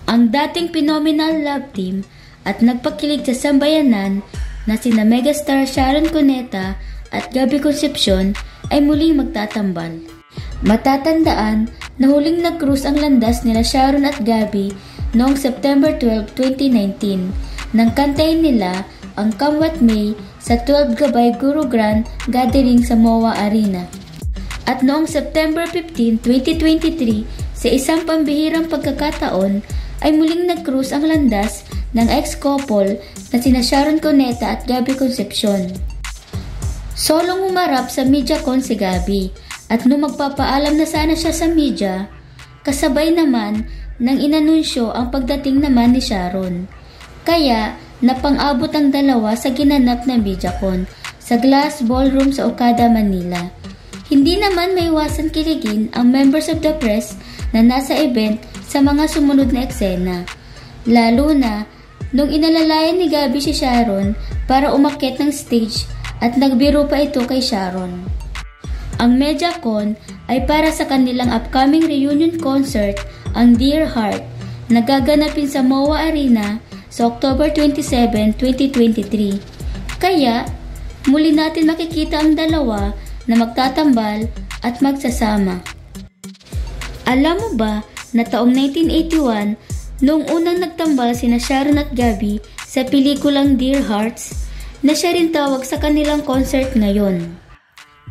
Ang dating phenomenal love team at nagpakilig sa sambayanan na sina megastar Sharon Cuneta at Gabby Concepcion ay muling magtatambal. Matatandaan na huling nag-cruise ang landas nila Sharon at Gabby noong September 12, 2019 nang kantahin nila ang Come What May sa 12 Gabay Guru Grand Gathering sa MOA Arena. At noong September 15, 2023 sa isang pambihirang pagkakataon ay muling nag-cruise ang landas ng ex-couple na sina Sharon Cuneta at Gabby Concepcion. Solong humarap sa MediaCon si Gabby at nung magpapaalam na sana siya sa media, kasabay naman nang inanunsyo ang pagdating naman ni Sharon. Kaya napang-abot ang dalawa sa ginanap na MediaCon sa Glass Ballroom sa Okada, Manila. Hindi naman maiwasan kiligin ang members of the press na nasa event sa mga sumunod na eksena. Lalo na nung inalalayan ni Gabby si Sharon para umakyat ng stage at nagbiro pa ito kay Sharon. Ang MediaCon ay para sa kanilang upcoming reunion concert, ang Dear Heart, na gaganapin sa MOA Arena sa October 27, 2023. Kaya, muli natin makikita ang dalawa na magtatambal at magsasama. Alam mo ba na taong 1981, noong unang nagtambal sina Sharon at Gabby sa pelikulang Dear Hearts, na siya rin tawag sa kanilang concert ngayon.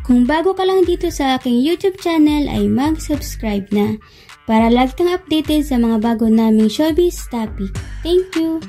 Kung bago ka lang dito sa aking YouTube channel ay mag-subscribe na para lagi kang updated sa mga bago naming showbiz topic. Thank you!